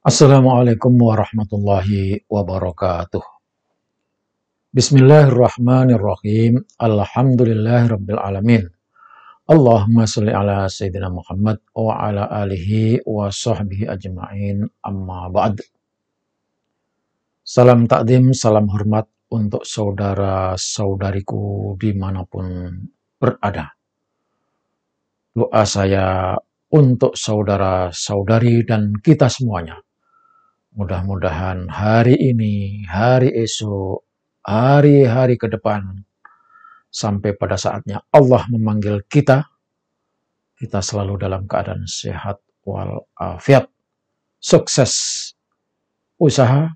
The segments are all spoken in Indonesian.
Assalamualaikum warahmatullahi wabarakatuh. Bismillahirrahmanirrahim. Alhamdulillahirabbil alamin. Allahumma sholli ala sayyidina Muhammad wa ala alihi wa sahbihi ajma'in. Amma ba'd. Salam takdim, salam hormat untuk saudara-saudariku dimanapun berada. Doa saya untuk saudara-saudari dan kita semuanya. Mudah-mudahan hari ini, hari esok, hari-hari ke depan, sampai pada saatnya Allah memanggil kita, kita selalu dalam keadaan sehat walafiat, sukses usaha,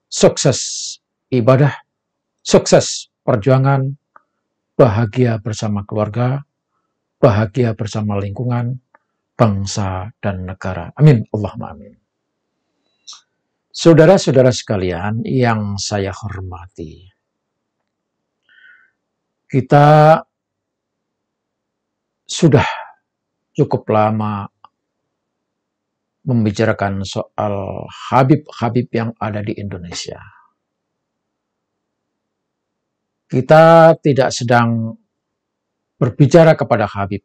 sukses ibadah, sukses perjuangan, bahagia bersama keluarga, bahagia bersama lingkungan, bangsa dan negara. Amin. Allahumma amin. Saudara-saudara sekalian yang saya hormati, kita sudah cukup lama membicarakan soal Habib-Habib yang ada di Indonesia. Kita tidak sedang berbicara kepada Habib,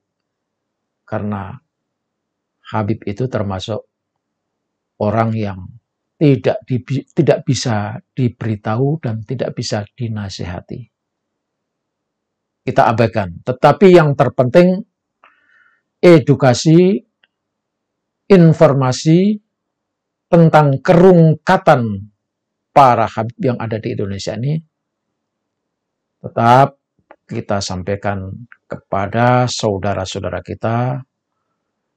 karena Habib itu termasuk orang yang tidak bisa diberitahu dan tidak bisa dinasihati. Kita abaikan. Tetapi yang terpenting edukasi, informasi tentang kerungkatan para Habib yang ada di Indonesia ini tetap kita sampaikan kepada saudara-saudara kita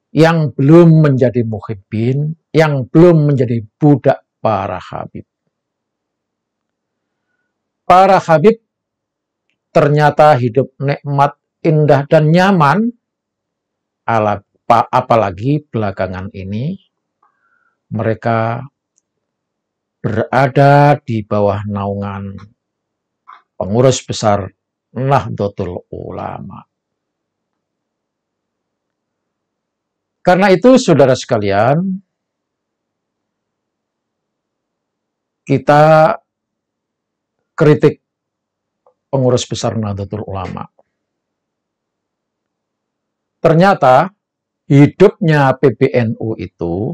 yang belum menjadi muhibbin, yang belum menjadi budak para Habib. Para Habib ternyata hidup nikmat, indah, dan nyaman, apalagi belakangan ini mereka berada di bawah naungan pengurus besar Nahdlatul Ulama. Karena itu, saudara sekalian, kita kritik pengurus besar Nahdlatul Ulama. Ternyata hidupnya PBNU itu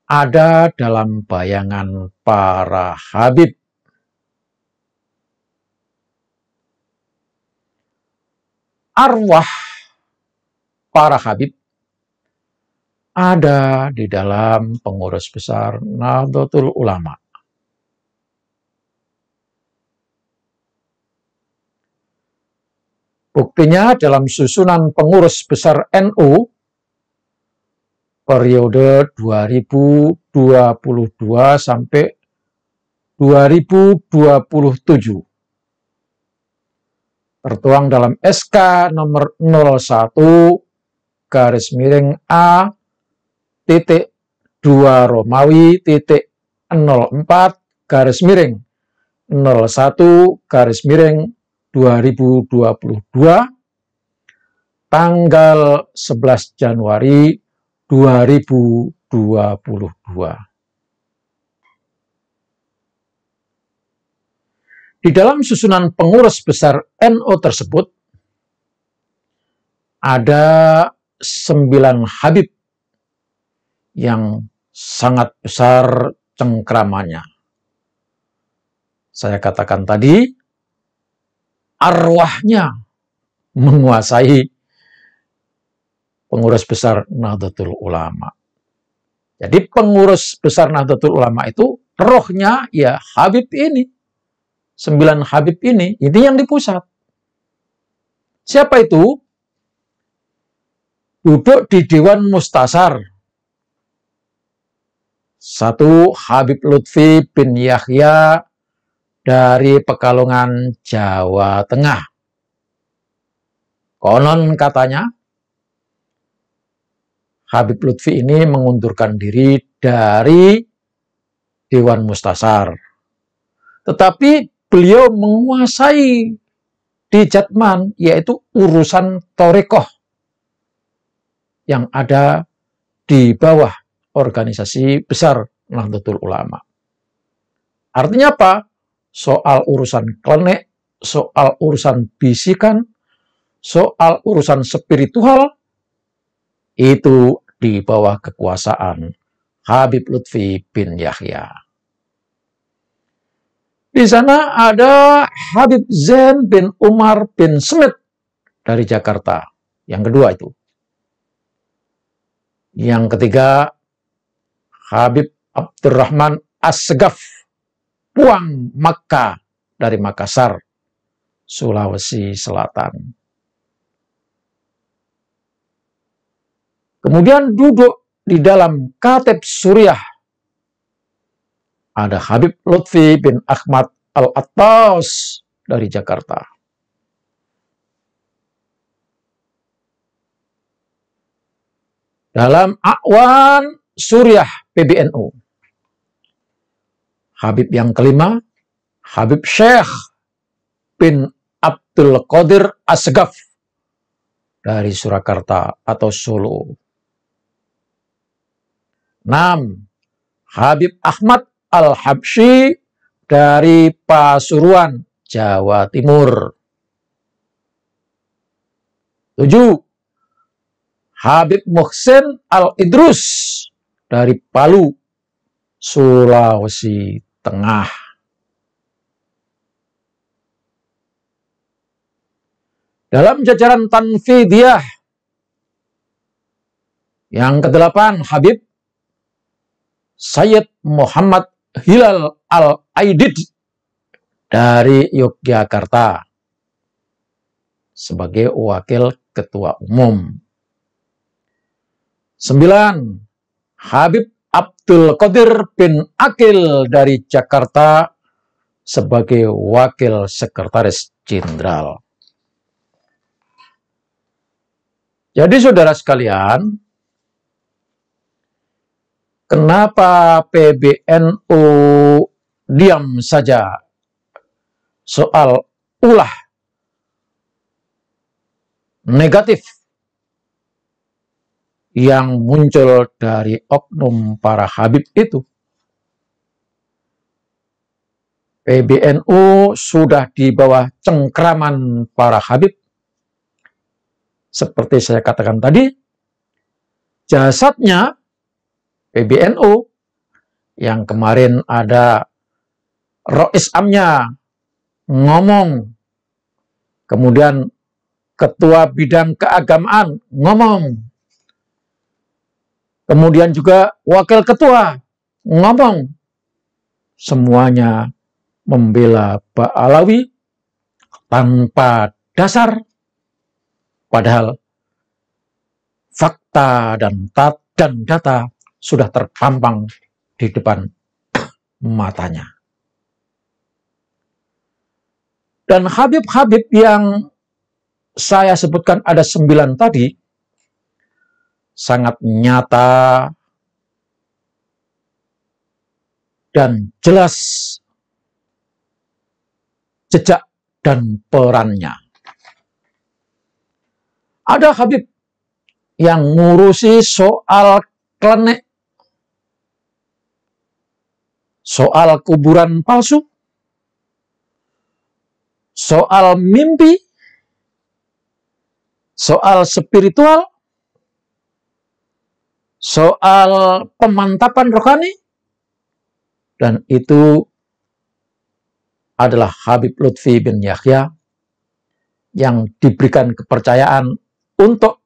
ada dalam bayangan para Habib. Arwah para Habib ada di dalam pengurus besar Nahdlatul Ulama. Buktinya dalam susunan pengurus besar NU periode 2022 sampai 2027. Tertuang dalam SK nomor 01 garis miring A titik 2 Romawi titik 04 garis miring 01 garis miring 2022 tanggal 11 Januari 2022. Di dalam susunan pengurus besar NU tersebut ada 9 Habib yang sangat besar cengkramannya. Saya katakan tadi, arwahnya menguasai pengurus besar Nahdlatul Ulama. Jadi pengurus besar Nahdlatul Ulama itu rohnya ya Habib ini. 9 Habib ini yang di pusat. Siapa itu? Duduk di Dewan Mustasar. 1 Habib Lutfi bin Yahya dari Pekalongan, Jawa Tengah. Konon katanya, Habib Lutfi ini mengundurkan diri dari Dewan Mustasar. Tetapi beliau menguasai di Jatman, yaitu urusan Torekoh yang ada di bawah organisasi besar Nahdlatul Ulama. Artinya apa? Soal urusan klenik, soal urusan bisikan, soal urusan spiritual, itu di bawah kekuasaan Habib Lutfi bin Yahya. Di sana ada Habib Zain bin Umar bin Smith dari Jakarta. Yang kedua itu. Yang ketiga, Habib Abdurrahman Assegaf Puang Makkah dari Makassar, Sulawesi Selatan. Kemudian duduk di dalam Katib Suriah ada Habib Lutfi bin Ahmad Al-Attas dari Jakarta. Dalam Akwan Suriah PBNU, Habib yang kelima, Habib Syekh bin Abdul Qadir Assegaf dari Surakarta atau Solo. 6. Habib Ahmad Al-Habsyi dari Pasuruan, Jawa Timur. 7. Habib Muhsin Al-Idrus dari Palu, Sulawesi Tengah. Dalam jajaran Tanfidiyah, yang ke-8, Habib Sayyid Muhammad Hilal Al-Aidid dari Yogyakarta sebagai wakil ketua umum. 9. Habib Abdul Qadir bin Akil dari Jakarta sebagai wakil sekretaris jenderal. Jadi saudara sekalian, kenapa PBNU diam saja soal ulah negatif yang muncul dari oknum para Habib itu? PBNU sudah di bawah cengkraman para Habib. Seperti saya katakan tadi, jasadnya PBNU yang kemarin ada Rois Amnya ngomong, kemudian ketua bidang keagamaan ngomong, kemudian juga wakil ketua ngomong, semuanya membela Ba'alawi tanpa dasar, padahal fakta dan data sudah terpampang di depan matanya. Dan Habib-Habib yang saya sebutkan ada 9 tadi, sangat nyata dan jelas jejak dan perannya. Ada Habib yang ngurusi soal klenik, soal kuburan palsu, soal mimpi, soal spiritual, soal pemantapan rohani, dan itu adalah Habib Lutfi bin Yahya yang diberikan kepercayaan untuk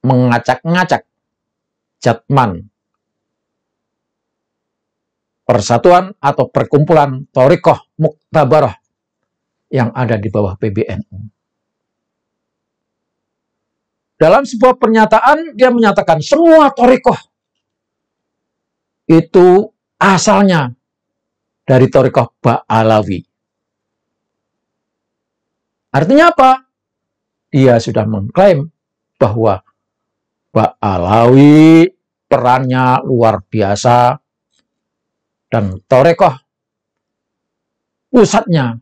mengacak-ngacak jatman persatuan atau perkumpulan Thariqah Muktabarah yang ada di bawah PBNU. Dalam sebuah pernyataan, dia menyatakan semua Thariqah itu asalnya dari Thariqah Ba'alawi. Artinya apa? Dia sudah mengklaim bahwa Ba'alawi perannya luar biasa dan Thariqah pusatnya,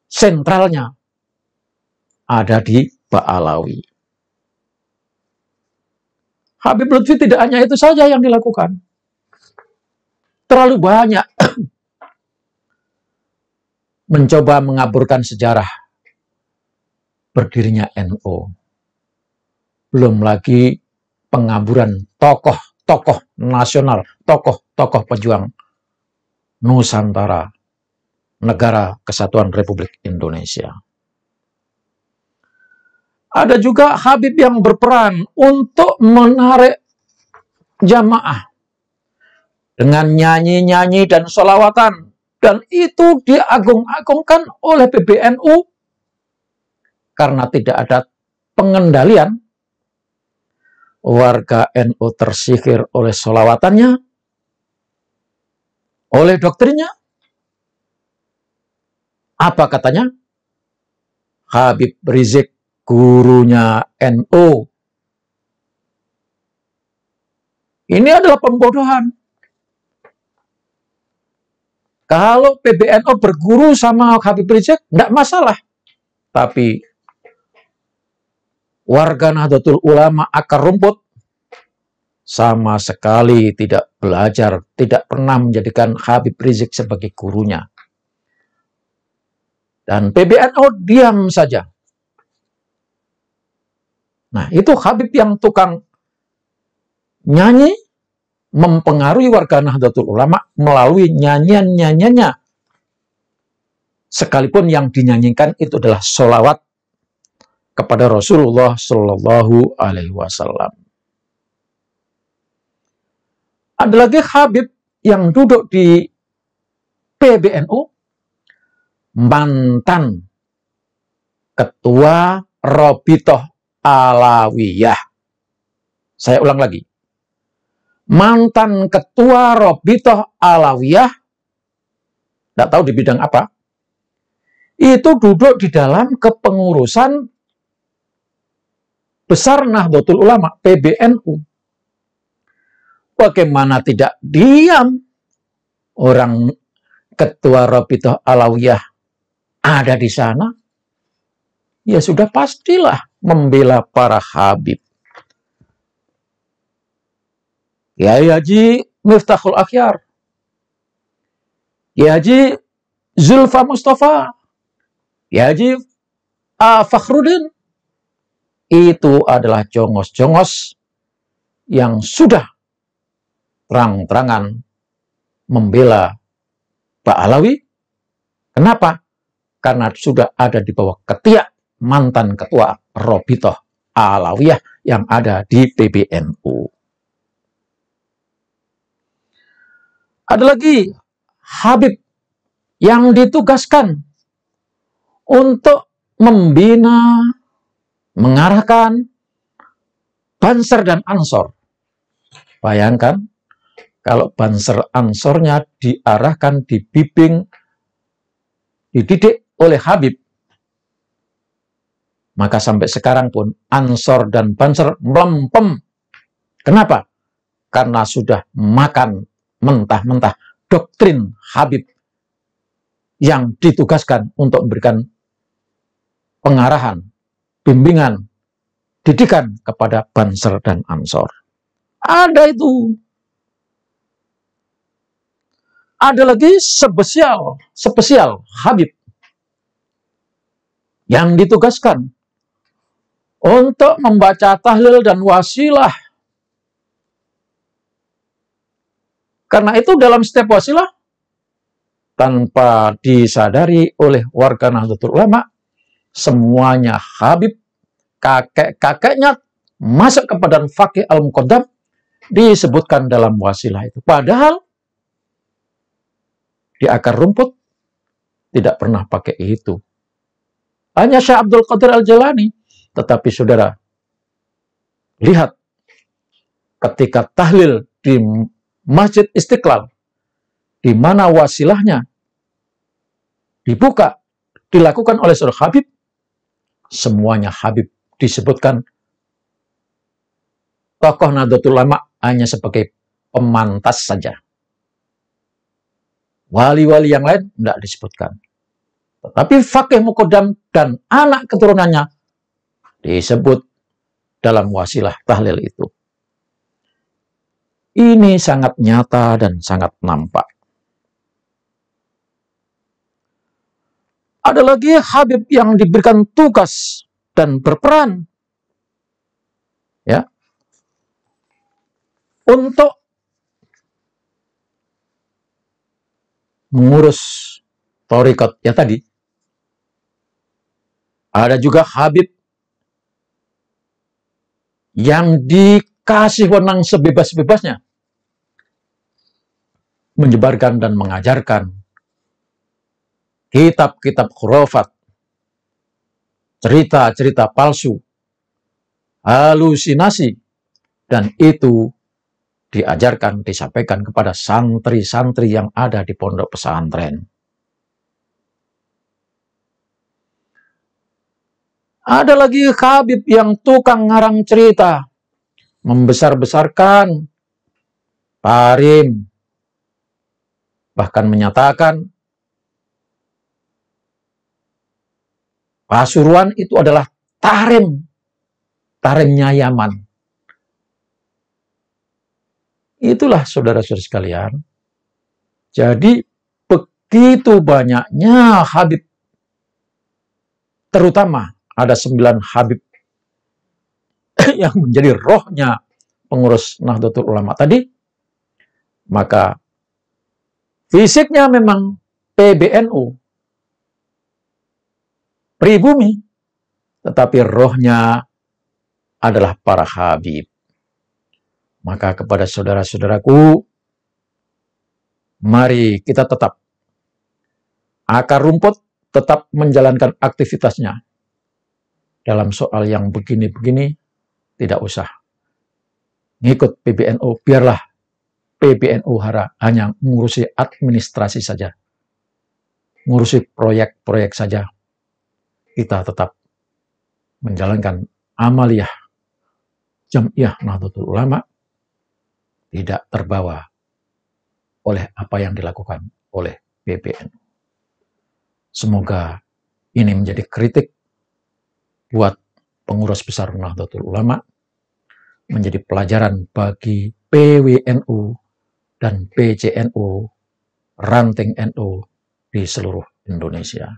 sentralnya ada di Ba'alawi. Habib Lutfi tidak hanya itu saja yang dilakukan. Terlalu banyak mencoba mengaburkan sejarah berdirinya NU. Belum lagi pengaburan tokoh-tokoh nasional, tokoh-tokoh pejuang Nusantara, Negara Kesatuan Republik Indonesia. Ada juga Habib yang berperan untuk menarik jamaah dengan nyanyi-nyanyi dan sholawatan. Dan itu diagung-agungkan oleh PBNU karena tidak ada pengendalian. Warga NU tersihir oleh sholawatannya, oleh doktrinnya. Apa katanya? Habib Rizik gurunya NU. Ini adalah pembodohan. Kalau PBNU berguru sama Habib Rizik, tidak masalah. Tapi warga Nahdlatul Ulama akar rumput sama sekali tidak belajar, tidak pernah menjadikan Habib Rizik sebagai gurunya. Dan PBNU diam saja. Nah, itu Habib yang tukang nyanyi, mempengaruhi warga Nahdlatul Ulama melalui nyanyian-nyanyiannya. Sekalipun yang dinyanyikan itu adalah sholawat kepada Rasulullah Shallallahu Alaihi Wasallam. Ada lagi Habib yang duduk di PBNU, mantan ketua Robitoh Alawiyah. Saya ulang lagi. Mantan ketua Robitoh Alawiyah, tidak tahu di bidang apa, itu duduk di dalam kepengurusan besar Nahdlatul Ulama, PBNU. Bagaimana tidak diam orang ketua Robitoh Alawiyah ada di sana? Ya sudah pastilah membela para Habib. Kiai Haji Miftahul Akhyar, Kiai Haji Zulfa Mustafa, Kiai Haji Fakhruddin, itu adalah jongos-jongos yang sudah terang-terangan membela Pak Alawi. Kenapa? Karena sudah ada di bawah ketiak mantan ketua Robitoh Alawiyah yang ada di PBNU. Ada lagi Habib yang ditugaskan untuk membina, mengarahkan Banser dan Ansor. Bayangkan kalau Banser Ansornya diarahkan, dibimbing, dididik oleh Habib, maka sampai sekarang pun Ansor dan Banser melempem. Kenapa? Karena sudah makan mentah-mentah doktrin Habib yang ditugaskan untuk memberikan pengarahan, bimbingan, didikan kepada Banser dan Ansor. Ada itu. Ada lagi spesial Habib yang ditugaskan untuk membaca tahlil dan wasilah. Karena itu dalam setiap wasilah, tanpa disadari oleh warga Nahdlatul Ulama, semuanya Habib, kakek-kakeknya masuk ke badan Faqih Al-Muqaddam, disebutkan dalam wasilah itu. Padahal di akar rumput tidak pernah pakai itu. Hanya Syekh Abdul Qadir Al-Jalani. Tetapi saudara, lihat ketika tahlil di Masjid Istiqlal, di mana wasilahnya dibuka, dilakukan oleh seorang Habib, semuanya Habib disebutkan. Tokoh Nahdlatul Ulama hanya sebagai pemantas saja. Wali-wali yang lain tidak disebutkan. Tetapi Faqih Muqaddam dan anak keturunannya disebut dalam wasilah tahlil itu. Ini sangat nyata dan sangat nampak. Ada lagi Habib yang diberikan tugas dan berperan, ya, untuk mengurus thariqat ya tadi. Ada juga Habib yang dikasih wewenang sebebas-bebasnya menyebarkan dan mengajarkan kitab-kitab khurafat, cerita-cerita palsu, halusinasi, dan itu diajarkan, disampaikan kepada santri-santri yang ada di pondok pesantren. Ada lagi Habib yang tukang ngarang cerita, membesar-besarkan tarim, bahkan menyatakan Pasuruan itu adalah tarimnya Yaman. Itulah saudara-saudara sekalian. Jadi begitu banyaknya Habib, terutama ada 9 Habib yang menjadi rohnya pengurus Nahdlatul Ulama tadi, maka fisiknya memang PBNU, pribumi, tetapi rohnya adalah para Habib. Maka kepada saudara-saudaraku, mari kita tetap akar rumput tetap menjalankan aktivitasnya. Dalam soal yang begini-begini, tidak usah ngikut PBNU, biarlah PBNU hanya ngurusi administrasi saja, ngurusi proyek-proyek saja. Kita tetap menjalankan amaliyah Jam'iyah Nahdlatul Ulama, tidak terbawa oleh apa yang dilakukan oleh PBNU. Semoga ini menjadi kritik buat pengurus besar Nahdlatul Ulama, menjadi pelajaran bagi PWNU dan PCNU, ranting NU di seluruh Indonesia.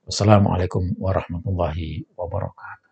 Wassalamualaikum warahmatullahi wabarakatuh.